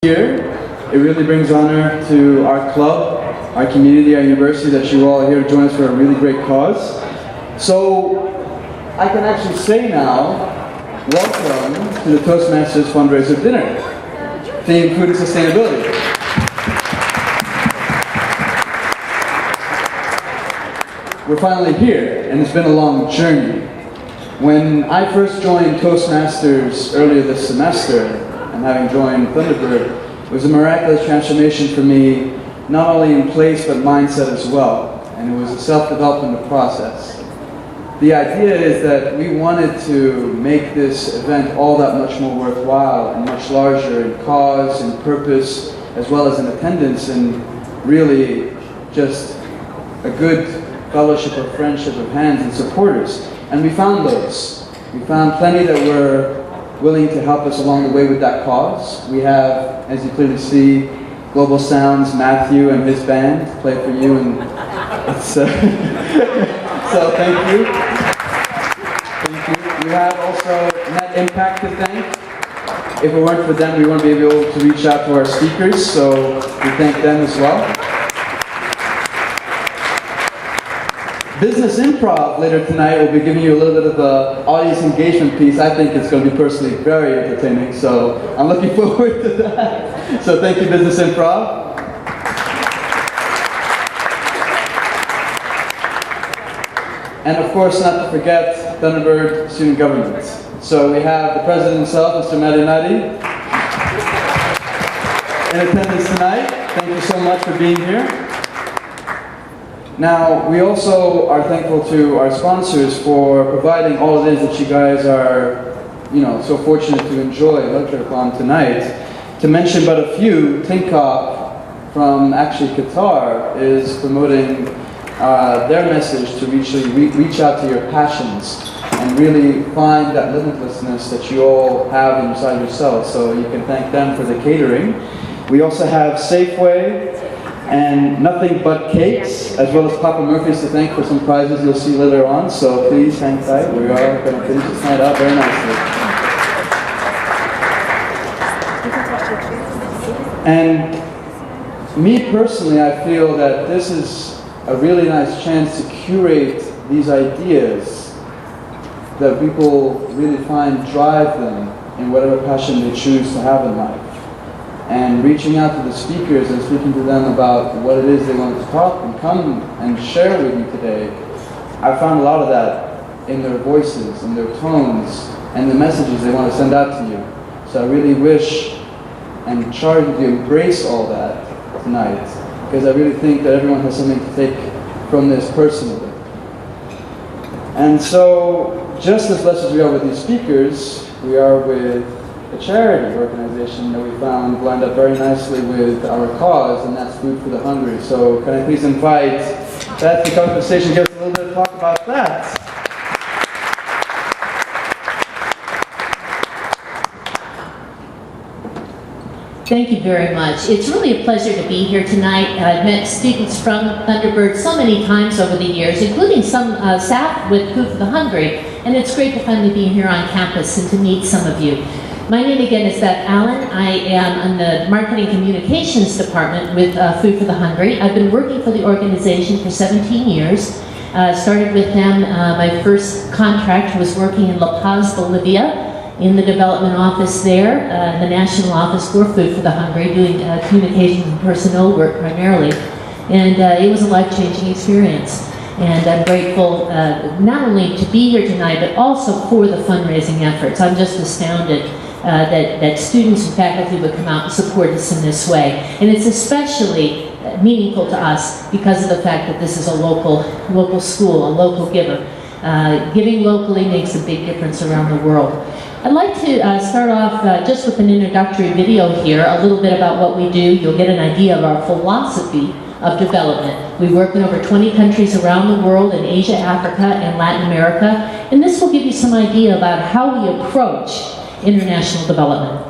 Here, it really brings honor to our club, our community, our university that you all are here to join us for a really great cause. So, I can actually say now, welcome to the Toastmasters Fundraiser Dinner, themed food and sustainability. We're finally here, and it's been a long journey. When I first joined Toastmasters earlier this semester, and having joined Thunderbird, it was a miraculous transformation for me, not only in place but mindset as well, and it was a self-development process. The idea is that we wanted to make this event all that much more worthwhile and much larger in cause and purpose, as well as in attendance, and really just a good fellowship of friendship of hands and supporters. And we found those. We found plenty that were willing to help us along the way with that cause. We have, as you clearly see, Global Sounds, Matthew and his band play for you, and it's, so thank you. Thank you. We have also Net Impact to thank. If it weren't for them, we wouldn't be able to reach out to our speakers, so we thank them as well. Business Improv later tonight will be giving you a little bit of an audience engagement piece. I think it's going to be personally very entertaining, so I'm looking forward to that. So thank you, Business Improv. And of course, not to forget Thunderbird Student Government. So we have the president himself, Mr. Marinati, in attendance tonight. Thank you so much for being here. Now, we also are thankful to our sponsors for providing all it is that you guys are, so fortunate to enjoy lecture upon tonight. To mention but a few, Tinkoff from actually Qatar is promoting their message to reach out to your passions and really find that limitlessness that you all have inside yourselves. So you can thank them for the catering. We also have Safeway and Nothing But Cakes, as well as Papa Murphy's to thank for some prizes you'll see later on. So please hang tight. We are going to finish this night out very nicely. And me personally, I feel that this is a really nice chance to curate these ideas that people really find drive them in whatever passion they choose to have in life. And reaching out to the speakers and speaking to them about what it is they want to talk and come and share with you today, I found a lot of that in their voices, in their tones, and the messages they want to send out to you. So I really wish and charge you to embrace all that tonight, because I really think that everyone has something to take from this personally. And so, just as blessed as we are with these speakers, we are with a charity organization that we found lined up very nicely with our cause, and that's Food for the Hungry. So can I please invite Beth to come to the stage and give us a little bit of talk about that. Thank you very much. It's really a pleasure to be here tonight. I've met students from Thunderbird so many times over the years, including some staff with Food for the Hungry, and it's great to finally be here on campus and to meet some of you. My name again is Beth Allen. I am in the Marketing Communications Department with Food for the Hungry. I've been working for the organization for 17 years. Started with them, my first contract was working in La Paz, Bolivia, in the development office there, the national office for Food for the Hungry, doing communications and personnel work primarily. And it was a life-changing experience. And I'm grateful not only to be here tonight, but also for the fundraising efforts. I'm just astounded that students and faculty would come out and support us in this way. And it's especially meaningful to us because of the fact that this is a local school, a local giver. Giving locally makes a big difference around the world. I'd like to start off just with an introductory video here, a little bit about what we do. You'll get an idea of our philosophy of development. We work in over 20 countries around the world, in Asia, Africa, and Latin America. And this will give you some idea about how we approach international development.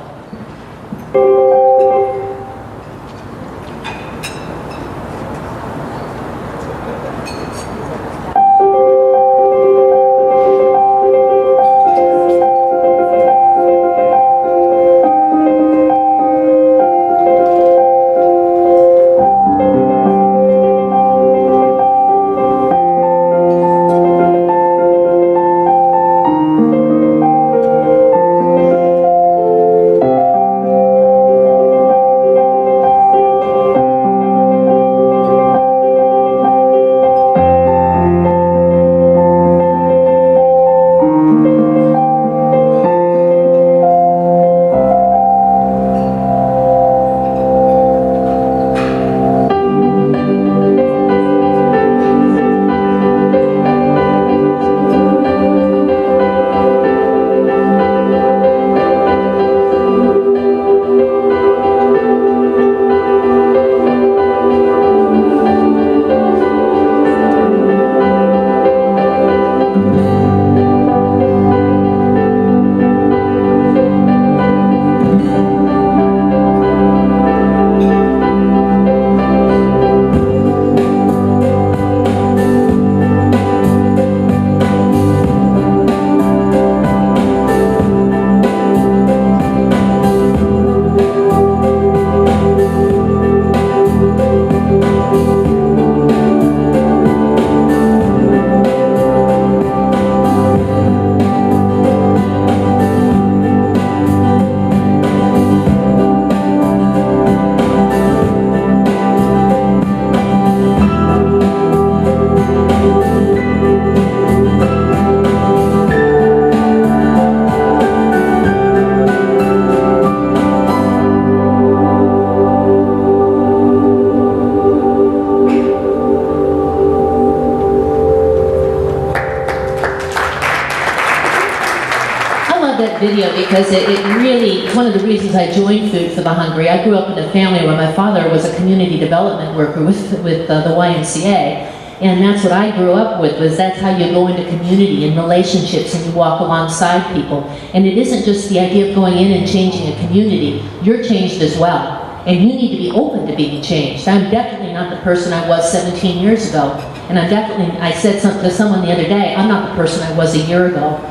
because it really, it's one of the reasons I joined Food for the Hungry. I grew up in a family where my father was a community development worker with the YMCA. And that's what I grew up with, was that's how you go into community and relationships and you walk alongside people. And it isn't just the idea of going in and changing a community. You're changed as well. And you need to be open to being changed. I'm definitely not the person I was 17 years ago. And I said something to someone the other day, I'm not the person I was a year ago.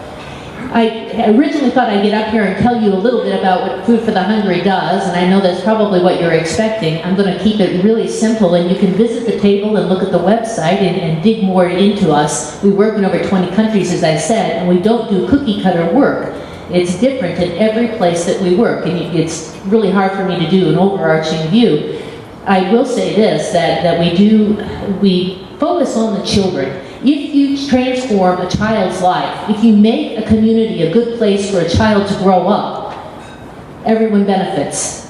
I originally thought I'd get up here and tell you a little bit about what Food for the Hungry does, and I know that's probably what you're expecting. I'm going to keep it really simple, and you can visit the table and look at the website and dig more into us. We work in over 20 countries, as I said, and we don't do cookie cutter work. It's different in every place that we work, and it's really hard for me to do an overarching view. I will say this, that we focus on the children. If you transform a child's life, if you make a community a good place for a child to grow up, everyone benefits.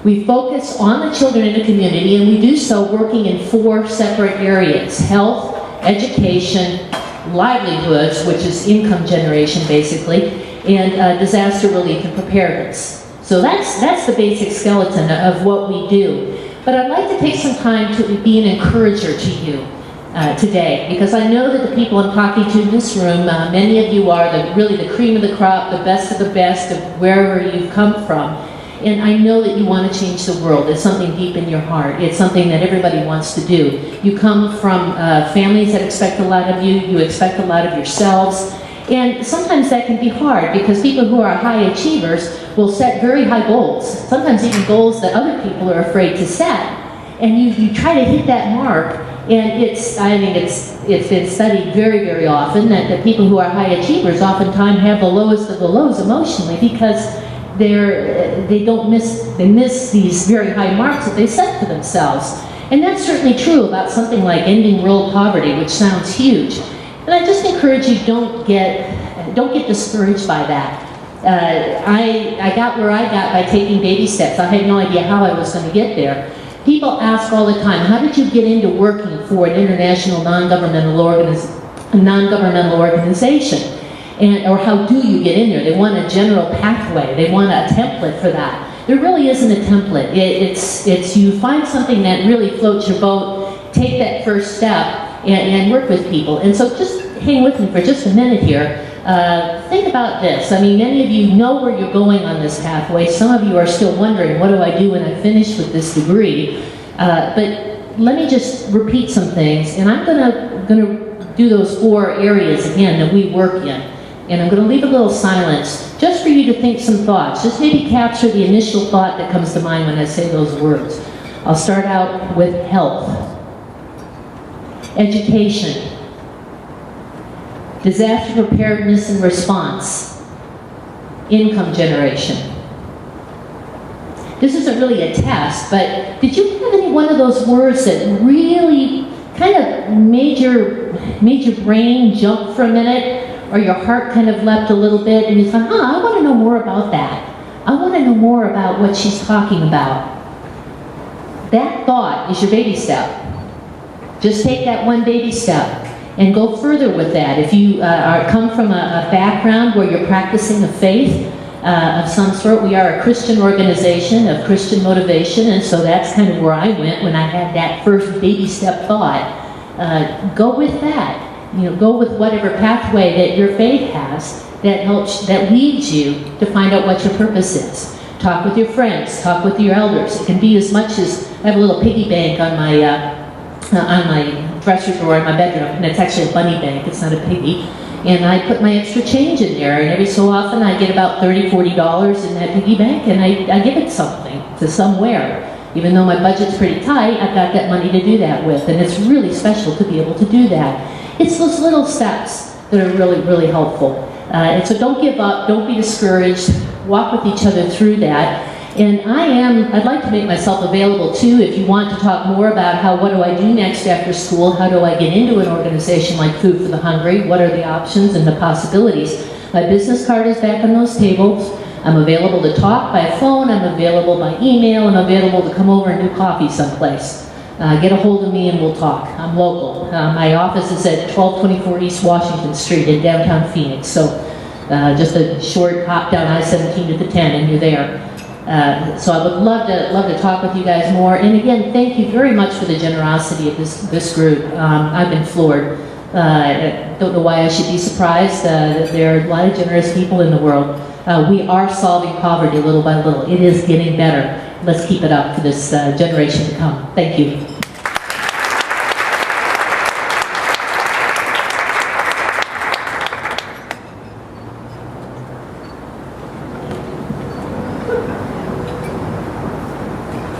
We focus on the children in the community, and we do so working in 4 separate areas: health, education, livelihoods, which is income generation basically, and disaster relief and preparedness. So that's the basic skeleton of what we do. But I'd like to take some time to be an encourager to you today, because I know that the people I'm talking to in this room, many of you are really the cream of the crop, the best of the best of wherever you've come from. And I know that you want to change the world. It's something deep in your heart. It's something that everybody wants to do. You come from families that expect a lot of you. You expect a lot of yourselves. And sometimes that can be hard, because people who are high achievers will set very high goals, sometimes even goals that other people are afraid to set. And you try to hit that mark, and I think it's been studied very, very often that people who are high achievers oftentimes have the lowest of the lows emotionally, because they miss these very high marks that they set for themselves. And that's certainly true about something like ending world poverty, which sounds huge. And I just encourage you, don't get discouraged by that. I got where I got by taking baby steps. I had no idea how I was going to get there. People ask all the time, how did you get into working for an international non-governmental organization? Or how do you get in there? They want a general pathway. They want a template for that. There really isn't a template. It's you find something that really floats your boat, take that first step, and work with people. And so just hang with me for just a minute here. Think about this. I mean, many of you know where you're going on this pathway. Some of you are still wondering, what do I do when I finish with this degree? But let me just repeat some things. And I'm gonna do those 4 areas again that we work in. And I'm gonna leave a little silence just for you to think some thoughts. Just maybe capture the initial thought that comes to mind when I say those words. I'll start out with health, education, disaster preparedness and response, income generation. This isn't really a test, but did you have any one of those words that really kind of made your brain jump for a minute, or your heart kind of leapt a little bit, and you thought, I want to know more about that. I want to know more about what she's talking about. That thought is your baby step. Just take that one baby step and go further with that. If you come from a background where you're practicing a faith of some sort, we are a Christian organization of Christian motivation, and so that's kind of where I went when I had that first baby step thought. Go with that. Go with whatever pathway that your faith has that leads you to find out what your purpose is. Talk with your friends, talk with your elders. It can be as much as, I have a little piggy bank on my dresser drawer in my bedroom, and it's actually a bunny bank, it's not a piggy. And I put my extra change in there, and every so often I get about $30, $40 in that piggy bank, and I give it something, to somewhere. Even though my budget's pretty tight, I've got that money to do that with, and it's really special to be able to do that. It's those little steps that are really, really helpful. And so don't give up, don't be discouraged, walk with each other through that. And I'd like to make myself available too, if you want to talk more about what do I do next after school, how do I get into an organization like Food for the Hungry, what are the options and the possibilities. My business card is back on those tables. I'm available to talk by phone, I'm available by email, I'm available to come over and do coffee someplace. Get a hold of me and we'll talk. I'm local. My office is at 1224 East Washington Street in downtown Phoenix. So just a short hop down I-17 to the 10 and you're there. So I would love to talk with you guys more. And again, thank you very much for the generosity of this group. I've been floored. I don't know why I should be surprised. There are a lot of generous people in the world. We are solving poverty little by little. It is getting better. Let's keep it up for this generation to come. Thank you.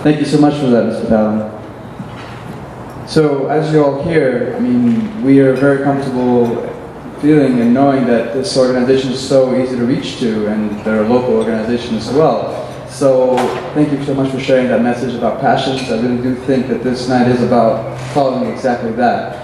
Thank you so much for that, Mr. Fallon. So, as you all hear, I mean, we are very comfortable feeling and knowing that this organization is so easy to reach to, and they're a local organization as well. So, thank you so much for sharing that message about passions. I really do think that this night is about following exactly that.